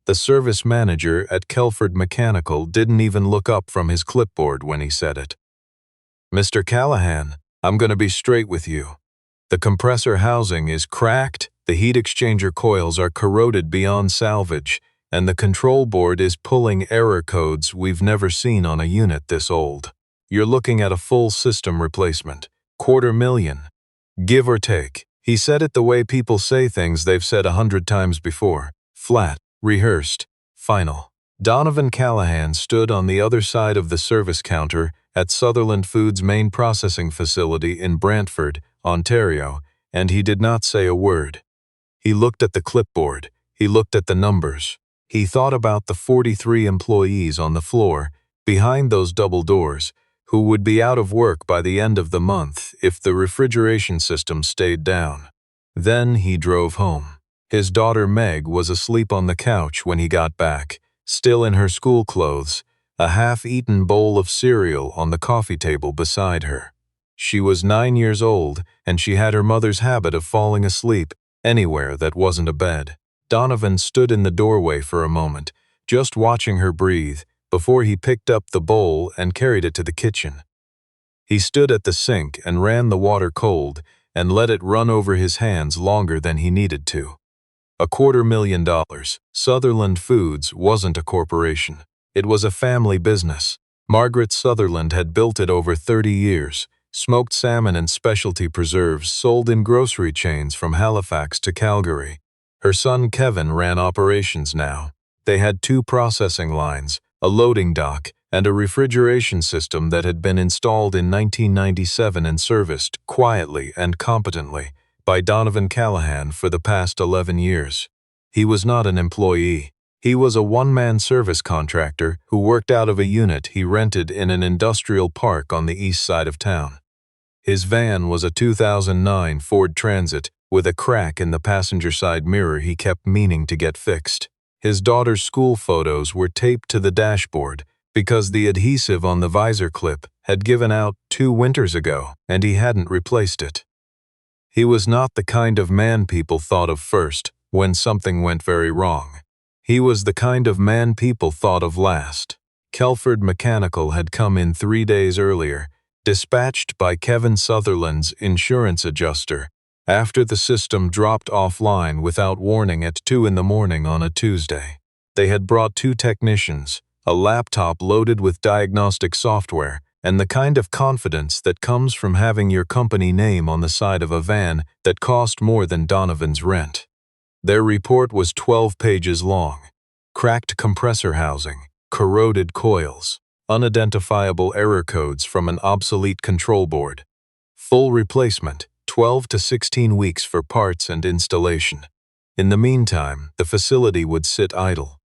The service manager at Kelford Mechanical didn't even look up from his clipboard when he said it. "Mr. Callahan, I'm going to be straight with you. The compressor housing is cracked, the heat exchanger coils are corroded beyond salvage, and the control board is pulling error codes we've never seen on a unit this old. You're looking at a full system replacement. $250,000. Give or take." He said it the way people say things they've said 100 times before. Flat, rehearsed, final. Donovan Callahan stood on the other side of the service counter at Sutherland Foods' main processing facility in Brantford, Ontario, and he did not say a word. He looked at the clipboard. He looked at the numbers. He thought about the 43 employees on the floor, behind those double doors, who would be out of work by the end of the month if the refrigeration system stayed down. Then he drove home. His daughter Meg was asleep on the couch when he got back, still in her school clothes, a half-eaten bowl of cereal on the coffee table beside her. She was 9 years old, and she had her mother's habit of falling asleep anywhere that wasn't a bed. Donovan stood in the doorway for a moment, just watching her breathe, before he picked up the bowl and carried it to the kitchen. He stood at the sink and ran the water cold and let it run over his hands longer than he needed to. $250,000. Sutherland Foods wasn't a corporation. It was a family business. Margaret Sutherland had built it over 30 years. Smoked salmon and specialty preserves sold in grocery chains from Halifax to Calgary. Her son Kevin ran operations now. They had 2 processing lines, a loading dock, and a refrigeration system that had been installed in 1997 and serviced quietly and competently by Donovan Callahan for the past 11 years. He was not an employee. He was a one-man service contractor who worked out of a unit he rented in an industrial park on the east side of town. His van was a 2009 Ford Transit with a crack in the passenger side mirror he kept meaning to get fixed. His daughter's school photos were taped to the dashboard because the adhesive on the visor clip had given out 2 winters ago and he hadn't replaced it. He was not the kind of man people thought of first when something went very wrong. He was the kind of man people thought of last. Kelford Mechanical had come in 3 days earlier, dispatched by Kevin Sutherland's insurance adjuster, after the system dropped offline without warning at 2 in the morning on a Tuesday. They had brought 2 technicians, a laptop loaded with diagnostic software, and the kind of confidence that comes from having your company name on the side of a van that cost more than Donovan's rent. Their report was 12 pages long. Cracked compressor housing, corroded coils, unidentifiable error codes from an obsolete control board. Full replacement, 12 to 16 weeks for parts and installation. In the meantime, the facility would sit idle.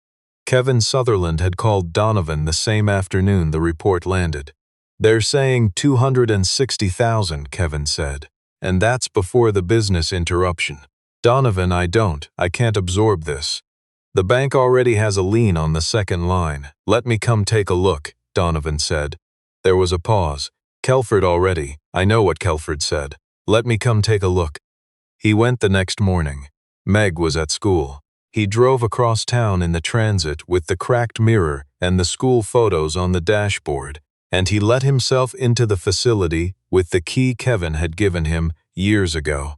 Kevin Sutherland had called Donovan the same afternoon the report landed. "They're saying $260,000, Kevin said. "And that's before the business interruption. Donovan, I can't absorb this. The bank already has a lien on the second line. Let me come take a look," Donovan said. There was a pause. "Kelford already. I know what Kelford said. Let me come take a look." He went the next morning. Meg was at school. He drove across town in the transit with the cracked mirror and the school photos on the dashboard, and he let himself into the facility with the key Kevin had given him years ago.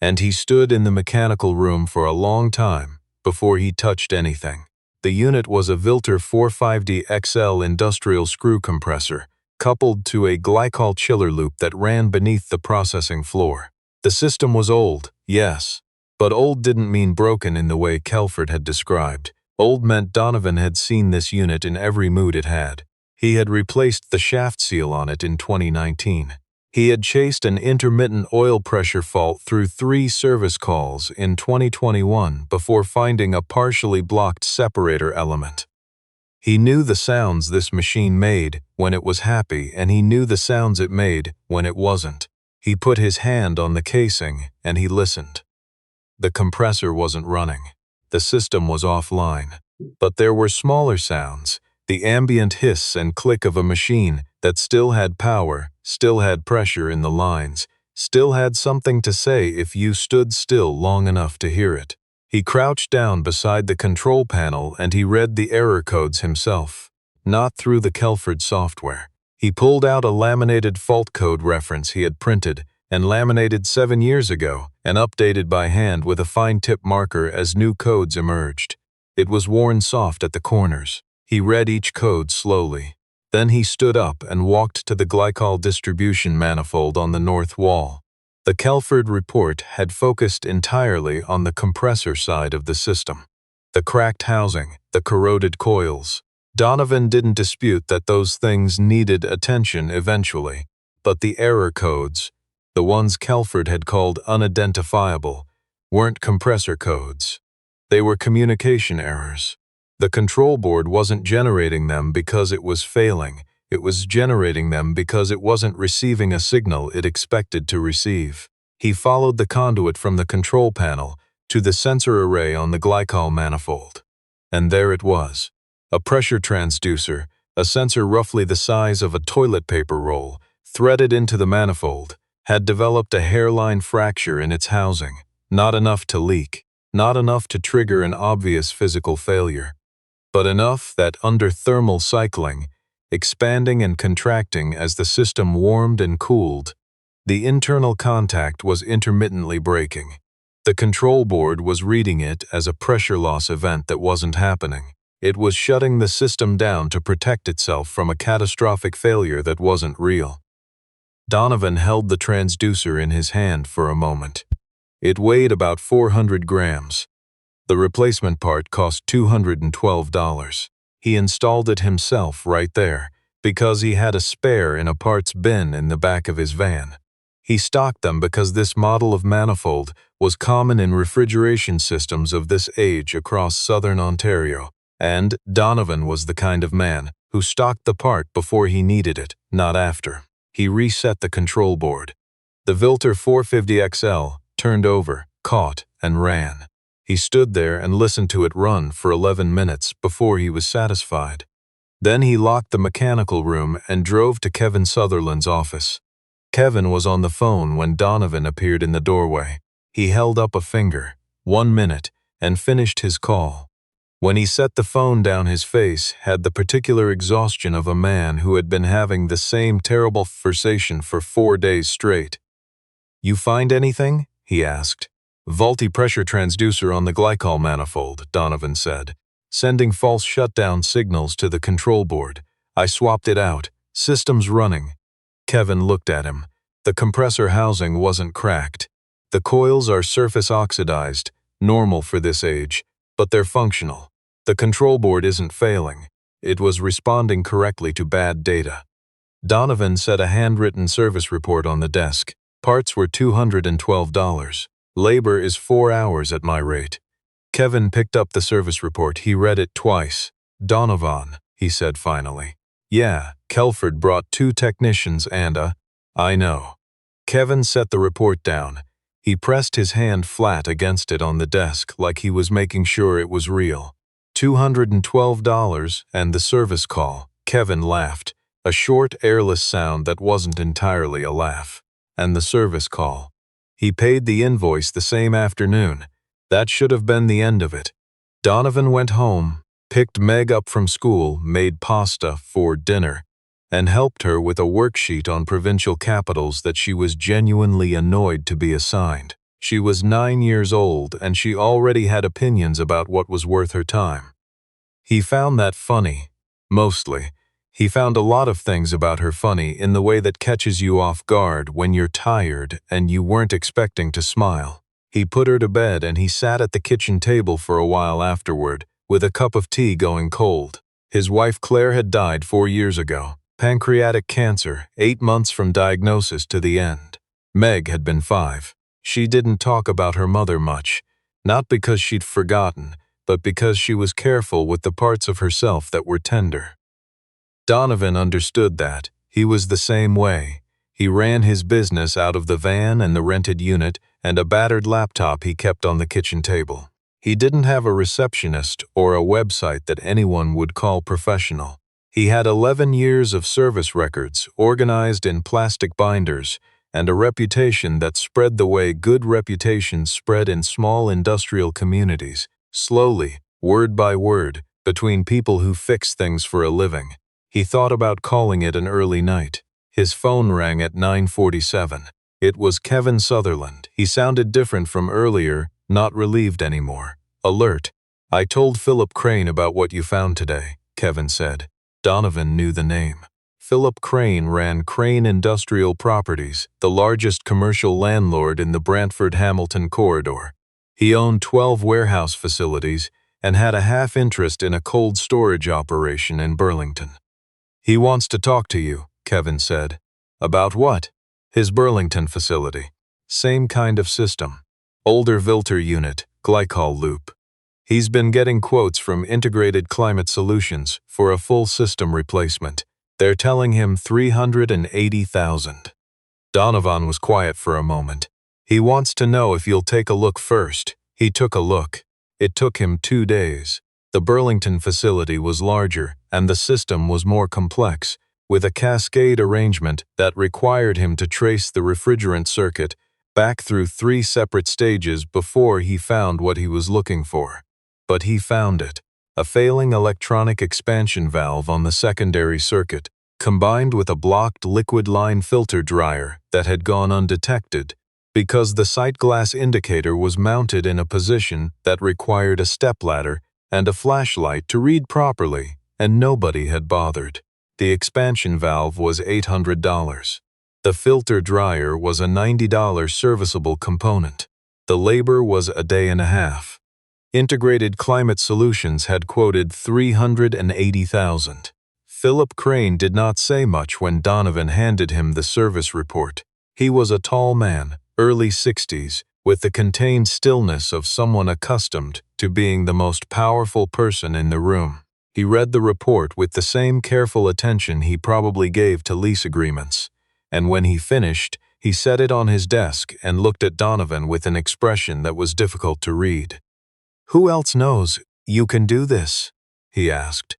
And he stood in the mechanical room for a long time before he touched anything. The unit was a Vilter 45D XL industrial screw compressor, coupled to a glycol chiller loop that ran beneath the processing floor. The system was old, yes, but old didn't mean broken in the way Kelford had described. Old meant Donovan had seen this unit in every mood it had. He had replaced the shaft seal on it in 2019. He had chased an intermittent oil pressure fault through 3 service calls in 2021 before finding a partially blocked separator element. He knew the sounds this machine made when it was happy, and he knew the sounds it made when it wasn't. He put his hand on the casing and he listened. The compressor wasn't running. The system was offline. But there were smaller sounds, the ambient hiss and click of a machine that still had power, still had pressure in the lines, still had something to say if you stood still long enough to hear it. He crouched down beside the control panel and he read the error codes himself, not through the Kelford software. He pulled out a laminated fault code reference he had printed and laminated 7 years ago and updated by hand with a fine-tip marker as new codes emerged. It was worn soft at the corners. He read each code slowly. Then he stood up and walked to the glycol distribution manifold on the north wall. The Kelford report had focused entirely on the compressor side of the system. The cracked housing, the corroded coils. Donovan didn't dispute that those things needed attention eventually, but the error codes, the ones Kelford had called unidentifiable, weren't compressor codes. They were communication errors. The control board wasn't generating them because it was failing. It was generating them because it wasn't receiving a signal it expected to receive. He followed the conduit from the control panel to the sensor array on the glycol manifold. And there it was. A pressure transducer, a sensor roughly the size of a toilet paper roll, threaded into the manifold, had developed a hairline fracture in its housing. Not enough to leak, not enough to trigger an obvious physical failure, but enough that under thermal cycling, expanding and contracting as the system warmed and cooled, the internal contact was intermittently breaking. The control board was reading it as a pressure loss event that wasn't happening. It was shutting the system down to protect itself from a catastrophic failure that wasn't real. Donovan held the transducer in his hand for a moment. It weighed about 400 grams. The replacement part cost $212. He installed it himself right there, because he had a spare in a parts bin in the back of his van. He stocked them because this model of manifold was common in refrigeration systems of this age across southern Ontario, and Donovan was the kind of man who stocked the part before he needed it, not after. He reset the control board. The Vilter 450XL turned over, caught, and ran. He stood there and listened to it run for 11 minutes before he was satisfied. Then he locked the mechanical room and drove to Kevin Sutherland's office. Kevin was on the phone when Donovan appeared in the doorway. He held up a finger, 1 minute, and finished his call. When he set the phone down, his face had the particular exhaustion of a man who had been having the same terrible conversation for 4 days straight. "You find anything?" he asked. "Faulty pressure transducer on the glycol manifold," Donovan said, "sending false shutdown signals to the control board. I swapped it out. System's running." Kevin looked at him. The compressor housing wasn't cracked. The coils are surface oxidized, normal for this age, but they're functional. The control board isn't failing. It was responding correctly to bad data. Donovan set a handwritten service report on the desk. Parts were $212. Labor is 4 hours at my rate. Kevin picked up the service report. He read it twice. "Donovan," he said finally. "Yeah, Kelford brought 2 technicians and I know." Kevin set the report down. He pressed his hand flat against it on the desk like he was making sure it was real. $212 and the service call. Kevin laughed, a short, airless sound that wasn't entirely a laugh. And the service call. He paid the invoice the same afternoon. That should have been the end of it. Donovan went home, picked Meg up from school, made pasta for dinner, and helped her with a worksheet on provincial capitals that she was genuinely annoyed to be assigned. She was 9 years old and she already had opinions about what was worth her time. He found that funny. Mostly. He found a lot of things about her funny in the way that catches you off guard when you're tired and you weren't expecting to smile. He put her to bed and he sat at the kitchen table for a while afterward, with a cup of tea going cold. His wife Claire had died 4 years ago. Pancreatic cancer, 8 months from diagnosis to the end. Meg had been 5. She didn't talk about her mother much, not because she'd forgotten, but because she was careful with the parts of herself that were tender. Donovan understood that. He was the same way. He ran his business out of the van and the rented unit and a battered laptop he kept on the kitchen table. He didn't have a receptionist or a website that anyone would call professional. He had 11 years of service records organized in plastic binders, and a reputation that spread the way good reputations spread in small industrial communities, slowly, word by word, between people who fix things for a living. He thought about calling it an early night. His phone rang at 9:47. It was Kevin Sutherland. He sounded different from earlier, not relieved anymore. Alert. "I told Philip Crane about what you found today," Kevin said. Donovan knew the name. Philip Crane ran Crane Industrial Properties, the largest commercial landlord in the Brantford-Hamilton corridor. He owned 12 warehouse facilities and had a half interest in a cold storage operation in Burlington. "He wants to talk to you," Kevin said. "About what?" "His Burlington facility. Same kind of system. Older filter unit, glycol loop. He's been getting quotes from Integrated Climate Solutions for a full system replacement. They're telling him $380,000. Donovan was quiet for a moment. "He wants to know if you'll take a look first." He took a look. It took him 2 days. The Burlington facility was larger, and the system was more complex, with a cascade arrangement that required him to trace the refrigerant circuit back through 3 separate stages before he found what he was looking for. But he found it. A failing electronic expansion valve on the secondary circuit, combined with a blocked liquid line filter dryer that had gone undetected, because the sight glass indicator was mounted in a position that required a stepladder and a flashlight to read properly, and nobody had bothered. The expansion valve was $800. The filter dryer was a $90 serviceable component. The labor was a day and a half. Integrated Climate Solutions had quoted $380,000. Philip Crane did not say much when Donovan handed him the service report. He was a tall man, early 60s, with the contained stillness of someone accustomed to being the most powerful person in the room. He read the report with the same careful attention he probably gave to lease agreements, and when he finished, he set it on his desk and looked at Donovan with an expression that was difficult to read. "Who else knows you can do this?" he asked.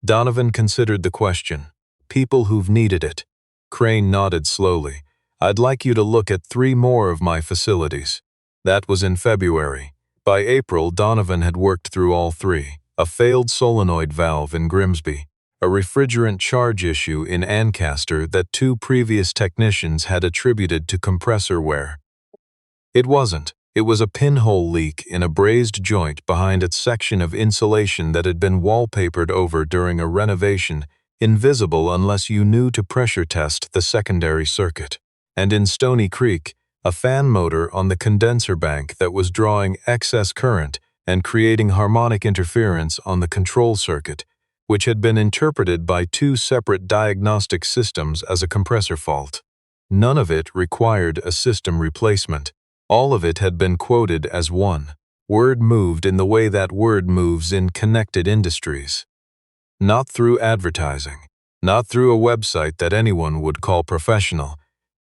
Donovan considered the question. "People who've needed it." Crane nodded slowly. "I'd like you to look at 3 more of my facilities." That was in February. By April, Donovan had worked through all 3. A failed solenoid valve in Grimsby, a refrigerant charge issue in Ancaster that 2 previous technicians had attributed to compressor wear. It wasn't. It was a pinhole leak in a brazed joint behind its section of insulation that had been wallpapered over during a renovation, invisible unless you knew to pressure test the secondary circuit. And in Stony Creek, a fan motor on the condenser bank that was drawing excess current and creating harmonic interference on the control circuit, which had been interpreted by 2 separate diagnostic systems as a compressor fault. None of it required a system replacement. All of it had been quoted as one. Word moved in the way that word moves in connected industries. Not through advertising, not through a website that anyone would call professional,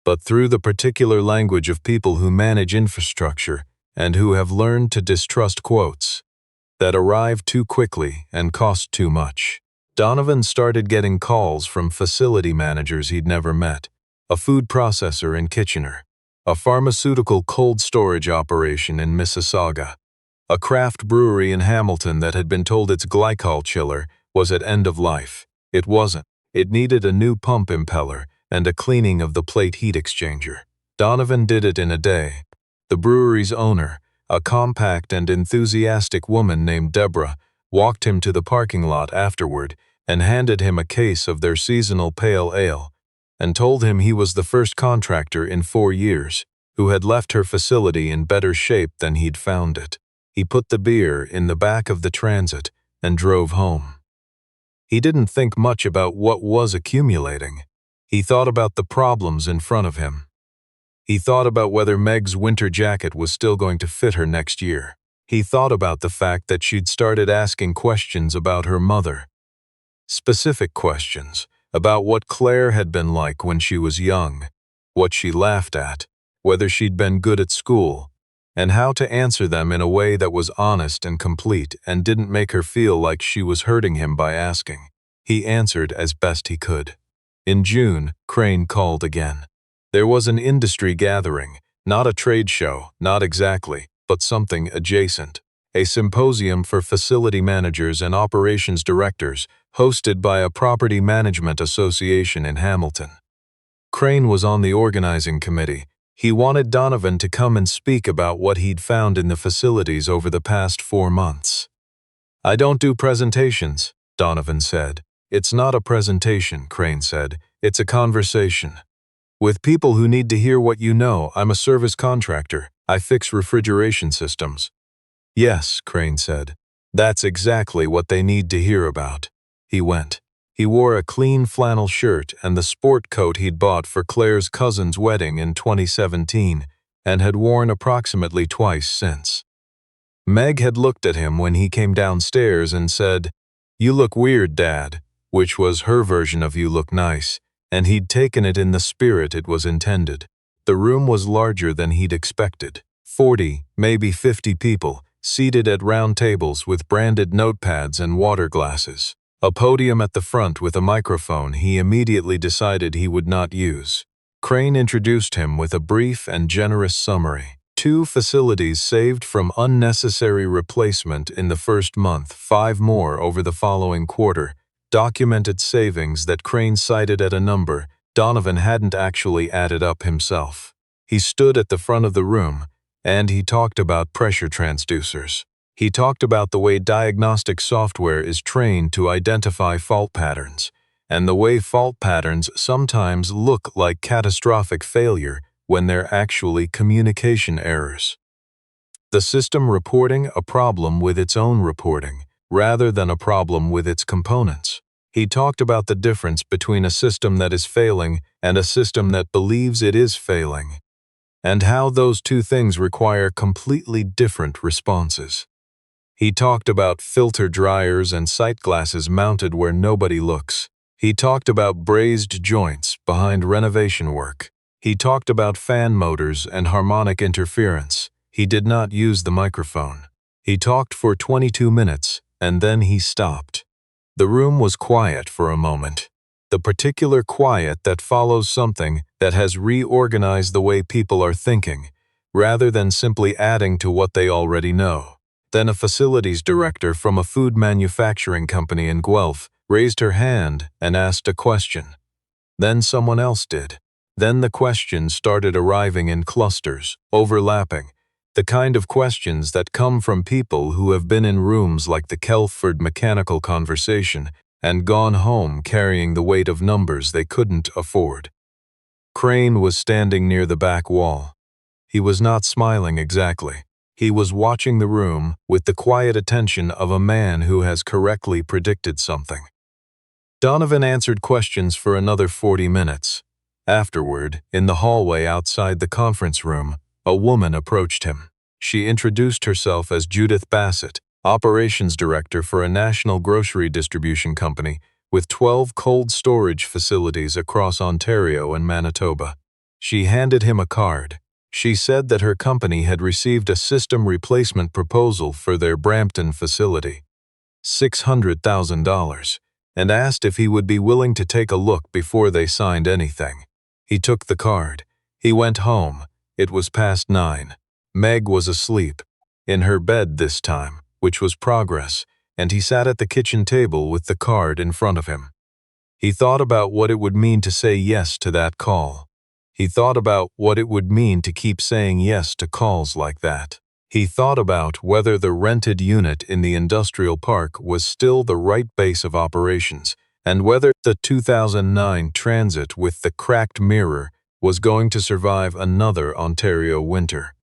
but through the particular language of people who manage infrastructure and who have learned to distrust quotes that arrive too quickly and cost too much. Donovan started getting calls from facility managers he'd never met, a food processor in Kitchener, a pharmaceutical cold storage operation in Mississauga, a craft brewery in Hamilton that had been told its glycol chiller was at end of life. It wasn't. It needed a new pump impeller and a cleaning of the plate heat exchanger. Donovan did it in a day. The brewery's owner, a compact and enthusiastic woman named Deborah, walked him to the parking lot afterward and handed him a case of their seasonal pale ale, and told him he was the first contractor in 4 years who had left her facility in better shape than he'd found it. He put the beer in the back of the Transit and drove home. He didn't think much about what was accumulating. He thought about the problems in front of him. He thought about whether Meg's winter jacket was still going to fit her next year. He thought about the fact that she'd started asking questions about her mother. Specific questions about what Claire had been like when she was young, what she laughed at, whether she'd been good at school, and how to answer them in a way that was honest and complete and didn't make her feel like she was hurting him by asking. He answered as best he could. In June, Crane called again. There was an industry gathering, not a trade show, not exactly, but something adjacent. A symposium for facility managers and operations directors, hosted by a property management association in Hamilton. Crane was on the organizing committee. He wanted Donovan to come and speak about what he'd found in the facilities over the past 4 months. "I don't do presentations," Donovan said. "It's not a presentation," Crane said. "It's a conversation. With people who need to hear what you know. I'm a service contractor. I fix refrigeration systems." "Yes," Crane said. "That's exactly what they need to hear about." He went. He wore a clean flannel shirt and the sport coat he'd bought for Claire's cousin's wedding in 2017 and had worn approximately twice since. Meg had looked at him when he came downstairs and said, "You look weird, Dad," which was her version of "you look nice," and he'd taken it in the spirit it was intended. The room was larger than he'd expected. 40, maybe 50 people, seated at round tables with branded notepads and water glasses. A podium at the front with a microphone he immediately decided he would not use. Crane introduced him with a brief and generous summary. 2 facilities saved from unnecessary replacement in the first month, 5 more over the following quarter. Documented savings that Crane cited at a number Donovan hadn't actually added up himself. He stood at the front of the room, and he talked about pressure transducers. He talked about the way diagnostic software is trained to identify fault patterns, and the way fault patterns sometimes look like catastrophic failure when they're actually communication errors. The system reporting a problem with its own reporting, rather than a problem with its components. He talked about the difference between a system that is failing and a system that believes it is failing, and how those two things require completely different responses. He talked about filter dryers and sight glasses mounted where nobody looks. He talked about brazed joints behind renovation work. He talked about fan motors and harmonic interference. He did not use the microphone. He talked for 22 minutes, and then he stopped. The room was quiet for a moment. The particular quiet that follows something that has reorganized the way people are thinking, rather than simply adding to what they already know. Then a facilities director from a food manufacturing company in Guelph raised her hand and asked a question. Then someone else did. Then the questions started arriving in clusters, overlapping, the kind of questions that come from people who have been in rooms like the Kelford mechanical conversation and gone home carrying the weight of numbers they couldn't afford. Crane was standing near the back wall. He was not smiling exactly. He was watching the room with the quiet attention of a man who has correctly predicted something. Donovan answered questions for another 40 minutes. Afterward, in the hallway outside the conference room, a woman approached him. She introduced herself as Judith Bassett, operations director for a national grocery distribution company with 12 cold storage facilities across Ontario and Manitoba. She handed him a card. She said that her company had received a system replacement proposal for their Brampton facility, $600,000, and asked if he would be willing to take a look before they signed anything. He took the card. He went home. It was past 9. Meg was asleep, in her bed this time, which was progress, and he sat at the kitchen table with the card in front of him. He thought about what it would mean to say yes to that call. He thought about what it would mean to keep saying yes to calls like that. He thought about whether the rented unit in the industrial park was still the right base of operations, and whether the 2009 Transit with the cracked mirror was going to survive another Ontario winter.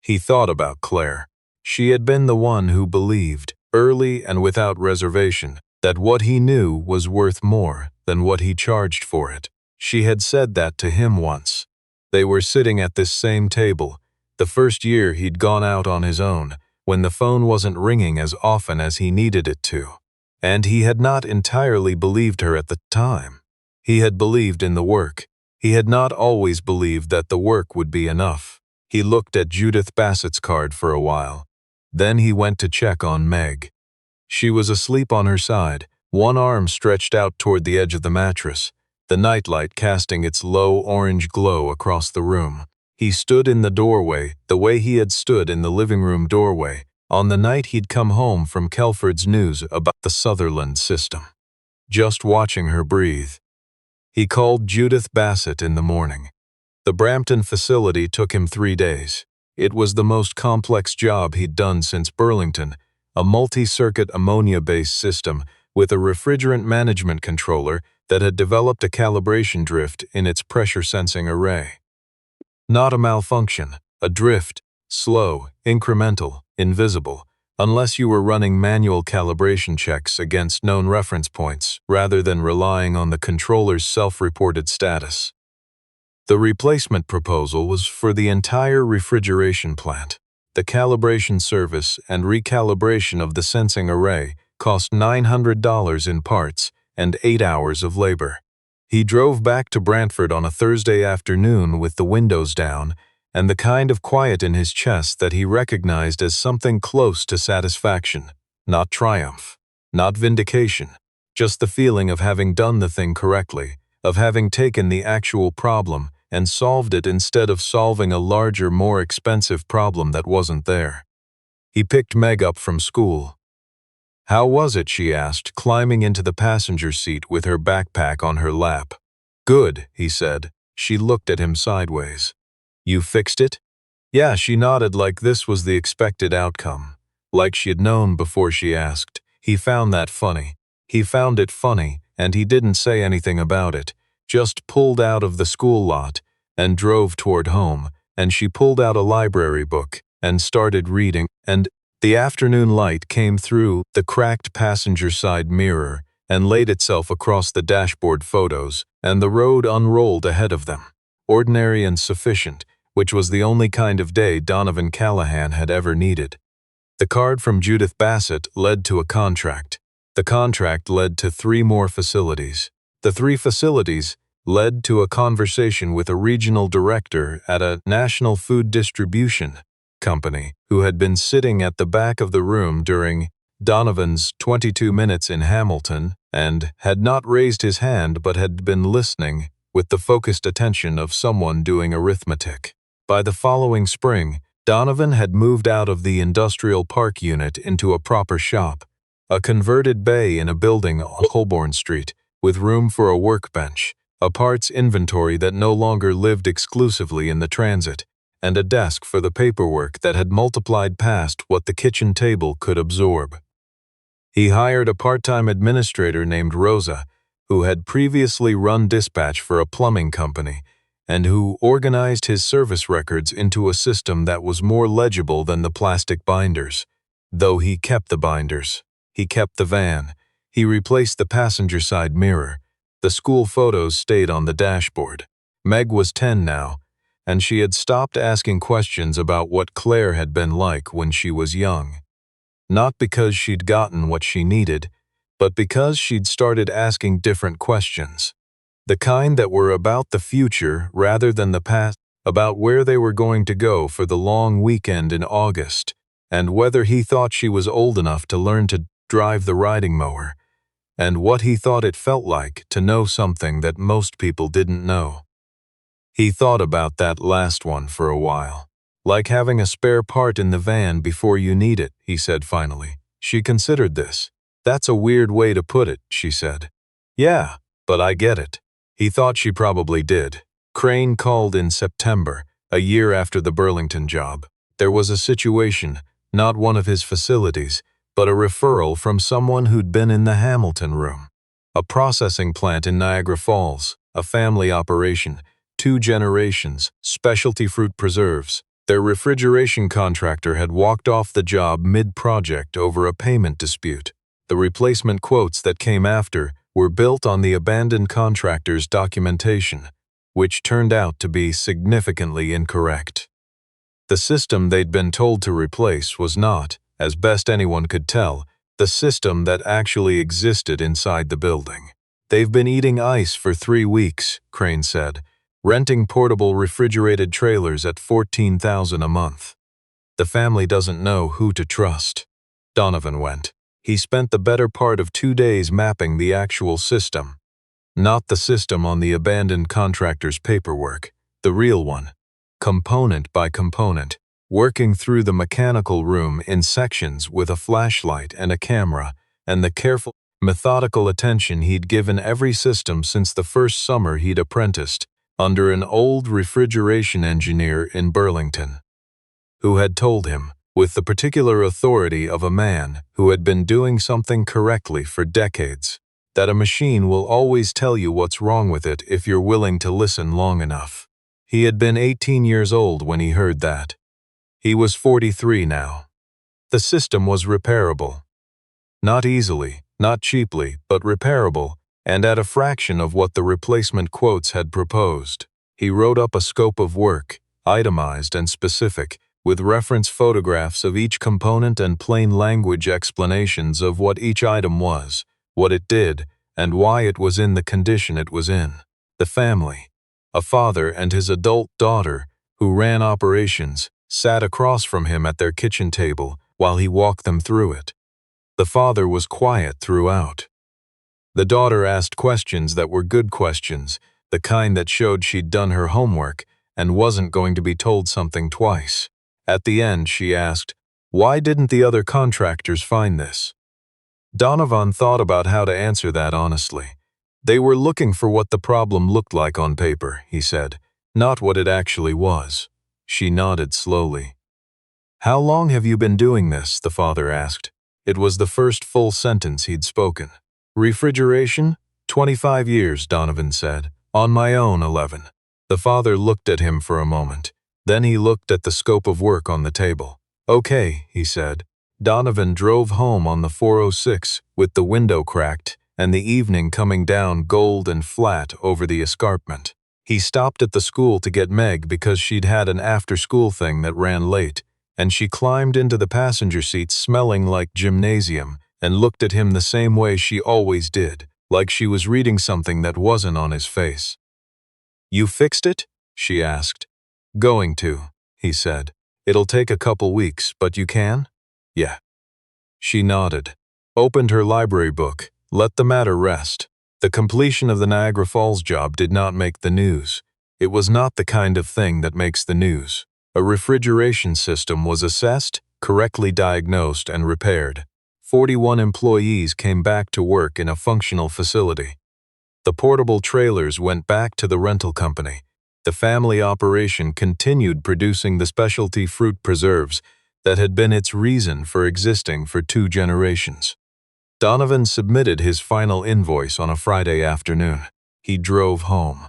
He thought about Claire. She had been the one who believed, early and without reservation, that what he knew was worth more than what he charged for it. She had said that to him once. They were sitting at this same table, the first year he'd gone out on his own, when the phone wasn't ringing as often as he needed it to. And he had not entirely believed her at the time. He had believed in the work. He had not always believed that the work would be enough. He looked at Judith Bassett's card for a while. Then he went to check on Meg. She was asleep on her side, one arm stretched out toward the edge of the mattress. the nightlight casting its low orange glow across the room. He stood in the doorway, the way he had stood in the living room doorway, on the night he'd come home from Kelford's news about the Sutherland system. Just watching her breathe. He called Judith Bassett in the morning. The Brampton facility took him 3 days. It was the most complex job he'd done since Burlington, a multi-circuit ammonia-based system with a refrigerant management controller that had developed a calibration drift in its pressure-sensing array. Not a malfunction, a drift, slow, incremental, invisible, unless you were running manual calibration checks against known reference points rather than relying on the controller's self-reported status. The replacement proposal was for the entire refrigeration plant. The calibration service and recalibration of the sensing array cost $900 in parts and 8 hours of labor. He drove back to Brantford on a Thursday afternoon with the windows down and the kind of quiet in his chest that he recognized as something close to satisfaction, not triumph, not vindication, just the feeling of having done the thing correctly, of having taken the actual problem and solved it instead of solving a larger, more expensive problem that wasn't there. He picked Meg up from school. "How was it?" she asked, climbing into the passenger seat with her backpack on her lap. "Good," he said. She looked at him sideways. "You fixed it?" Yeah, she nodded like this was the expected outcome, like she had known before she asked. He found that funny. He found it funny, and he didn't say anything about it, just pulled out of the school lot and drove toward home, and she pulled out a library book and started reading, and the afternoon light came through the cracked passenger side mirror and laid itself across the dashboard photos, and the road unrolled ahead of them, ordinary and sufficient, which was the only kind of day Donovan Callahan had ever needed. The card from Judith Bassett led to a contract. The contract led to 3 more facilities. The 3 facilities led to a conversation with a regional director at a national food distribution company who had been sitting at the back of the room during Donovan's 22 minutes in Hamilton and had not raised his hand but had been listening with the focused attention of someone doing arithmetic. By the following spring, Donovan had moved out of the industrial park unit into a proper shop, a converted bay in a building on Holborn Street, with room for a workbench, a parts inventory that no longer lived exclusively in the transit, and a desk for the paperwork that had multiplied past what the kitchen table could absorb. He hired a part-time administrator named Rosa, who had previously run dispatch for a plumbing company, and who organized his service records into a system that was more legible than the plastic binders. Though he kept the binders. He kept the van. He replaced the passenger side mirror. The school photos stayed on the dashboard. Meg was 10 now, and she had stopped asking questions about what Claire had been like when she was young. Not because she'd gotten what she needed, but because she'd started asking different questions. The kind that were about the future rather than the past, about where they were going to go for the long weekend in August, and whether he thought she was old enough to learn to drive the riding mower, and what he thought it felt like to know something that most people didn't know. He thought about that last one for a while. Like having a spare part in the van before you need it, he said finally. She considered this. That's a weird way to put it, she said. Yeah, but I get it. He thought she probably did. Crane called in September, a year after the Burlington job. There was a situation, not one of his facilities, but a referral from someone who'd been in the Hamilton room. A processing plant in Niagara Falls, a family operation, 2 generations, specialty fruit preserves. Their refrigeration contractor had walked off the job mid-project over a payment dispute. The replacement quotes that came after were built on the abandoned contractor's documentation, which turned out to be significantly incorrect. The system they'd been told to replace was not, as best anyone could tell, the system that actually existed inside the building. They've been eating ice for 3 weeks, Crane said, renting portable refrigerated trailers at $14,000 a month. The family doesn't know who to trust. Donovan went. He spent the better part of 2 days mapping the actual system. Not the system on the abandoned contractor's paperwork, the real one, component by component, working through the mechanical room in sections with a flashlight and a camera, and the careful, methodical attention he'd given every system since the first summer he'd apprenticed under an old refrigeration engineer in Burlington, who had told him, with the particular authority of a man who had been doing something correctly for decades, that a machine will always tell you what's wrong with it if you're willing to listen long enough. He had been 18 years old when he heard that. He was 43 now. The system was repairable. Not easily, not cheaply, but repairable, and at a fraction of what the replacement quotes had proposed. He wrote up a scope of work, itemized and specific, with reference photographs of each component and plain language explanations of what each item was, what it did, and why it was in the condition it was in. The family, a father and his adult daughter, who ran operations, sat across from him at their kitchen table while he walked them through it. The father was quiet throughout. The daughter asked questions that were good questions, the kind that showed she'd done her homework and wasn't going to be told something twice. At the end, she asked, "Why didn't the other contractors find this?" Donovan thought about how to answer that honestly. They were looking for what the problem looked like on paper, he said, not what it actually was. She nodded slowly. "How long have you been doing this?" the father asked. It was the first full sentence he'd spoken. "Refrigeration? 25 years, Donovan said. On my own, 11. The father looked at him for a moment. Then he looked at the scope of work on the table. "Okay," he said. Donovan drove home on the 406 with the window cracked and the evening coming down gold and flat over the escarpment. He stopped at the school to get Meg because she'd had an after-school thing that ran late, and she climbed into the passenger seat smelling like gymnasium and looked at him the same way she always did, like she was reading something that wasn't on his face. "You fixed it?" she asked. "Going to," he said. "It'll take a couple weeks, but you can?" "Yeah." She nodded, opened her library book, let the matter rest. The completion of the Niagara Falls job did not make the news. It was not the kind of thing that makes the news. A refrigeration system was assessed, correctly diagnosed, and repaired. 41 employees came back to work in a functional facility. The portable trailers went back to the rental company. The family operation continued producing the specialty fruit preserves that had been its reason for existing for 2 generations. Donovan submitted his final invoice on a Friday afternoon. He drove home.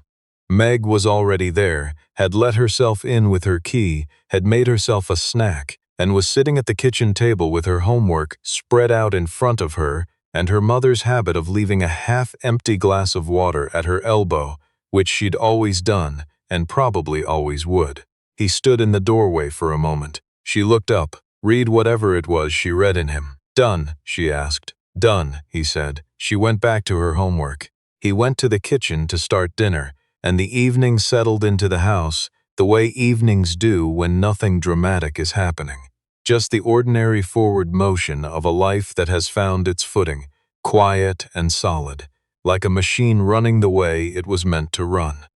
Meg was already there, had let herself in with her key, had made herself a snack, and was sitting at the kitchen table with her homework spread out in front of her and her mother's habit of leaving a half-empty glass of water at her elbow, which she'd always done and probably always would. He stood in the doorway for a moment. She looked up, read whatever it was she read in him. "Done?" she asked. "Done," he said. She went back to her homework. He went to the kitchen to start dinner, and the evening settled into the house the way evenings do when nothing dramatic is happening. Just the ordinary forward motion of a life that has found its footing, quiet and solid, like a machine running the way it was meant to run.